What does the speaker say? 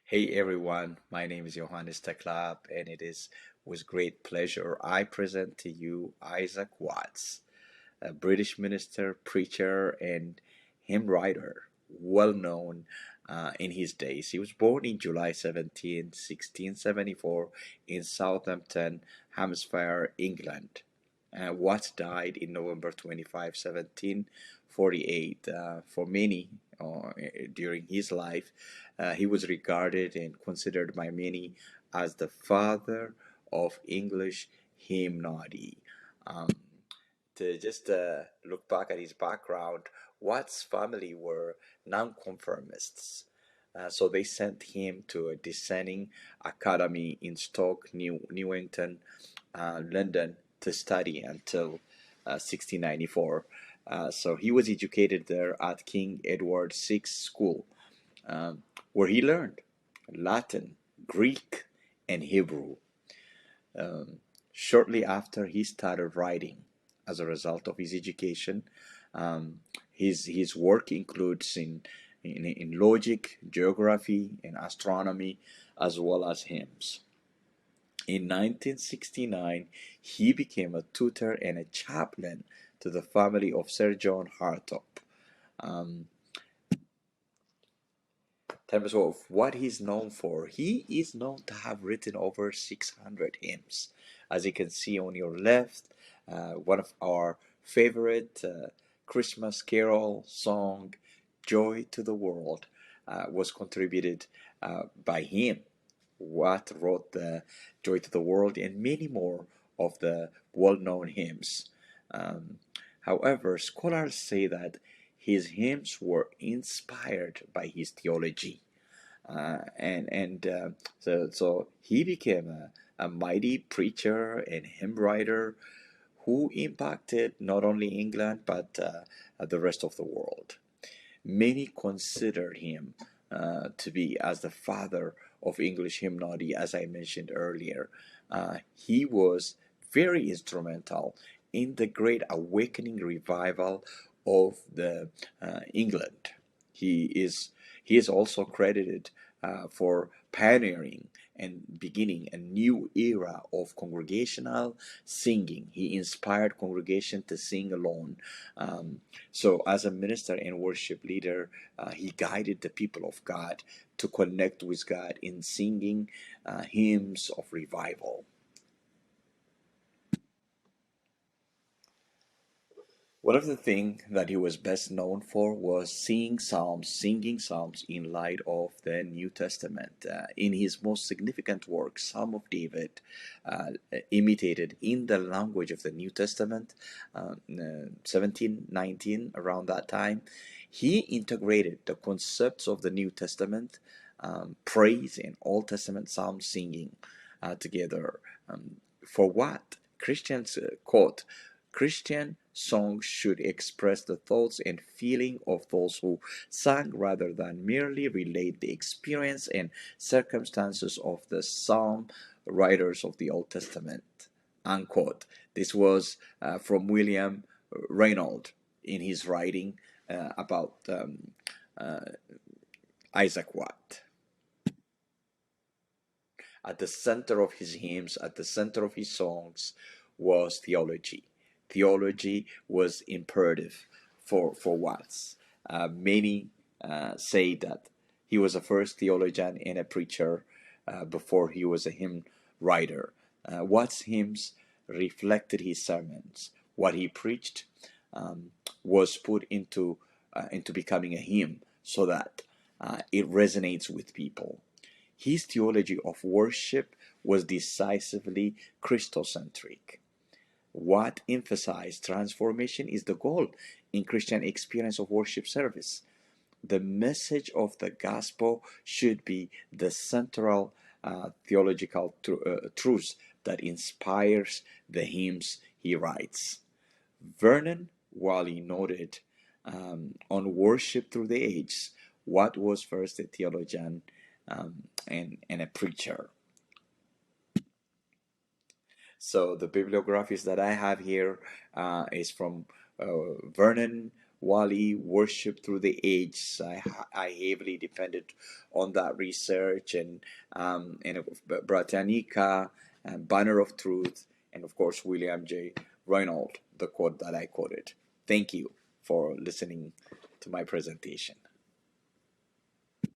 Hey everyone, my name is Johannes Teklab, and it is with great pleasure I present to you Isaac Watts, a British minister, preacher, and hymn writer, well known in his days. He was born in July 17, 1674, in Southampton, Hampshire, England. Watts died in November 25, 1748. For many, during his life, he was regarded and considered by many as the father of English hymnody. Um, to just look back at his background, Watt's family were nonconformists. So they sent him to a dissenting academy in Stoke Newington, London, to study until 1694. So he was educated there at King Edward VI School, um, where he learned Latin, Greek, and Hebrew. Um, Shortly after, he started writing. As a result of his education, um, his work includes in logic, geography, and astronomy, as well as hymns. In 1969, he became a tutor and a chaplain to the family of Sir John Hartop. Um, Terms of what he's known for, he is known to have written over 600 hymns. As you can see on your left, one of our favorite Christmas carol song, Joy to the World, was contributed by him. Watt wrote the Joy to the World and many more of the well-known hymns. Um, However, scholars say that his hymns were inspired by his theology, so he became a mighty preacher and hymn writer who impacted not only England but the rest of the world. Many considered him to be as the father of English hymnody, as I mentioned earlier. He was very instrumental in the Great Awakening revival of the England. He is he is also credited for pioneering and beginning a new era of congregational singing. He inspired congregation to sing alone. So, as a minister and worship leader, he guided the people of God to connect with God in singing hymns of revival. One of the things that he was best known for was singing psalms in light of the New Testament. In his most significant work, Psalm of David, imitated in the language of the New Testament, 1719, around that time, he integrated the concepts of the New Testament, praise, and Old Testament psalm singing together. For what Christians quote, Christian songs should express the thoughts and feeling of those who sang rather than merely relate the experience and circumstances of the psalm writers of the Old Testament. Unquote. This was from William Reynolds in his writing about uh, Isaac Watt. At the center of his hymns, at the center of his songs, was theology. Theology was imperative for Watts. Many say that he was a first theologian and a preacher before he was a hymn writer. Watts' hymns reflected his sermons. What he preached um, was put into becoming a hymn so that it resonates with people. His theology of worship was decisively Christocentric. What emphasized transformation is the goal in Christian experience of worship service. The message of the gospel should be the central theological truth that inspires the hymns he writes. Vernon Whalley noted on worship through the ages, Watt was first a theologian and a preacher. So the bibliographies that I have here is from Vernon Wali, Worship Through the Ages. I heavily depended on that research, and Britannica, and Banner of Truth, and of course William J. Reynolds, the quote that I quoted. Thank you for listening to my presentation.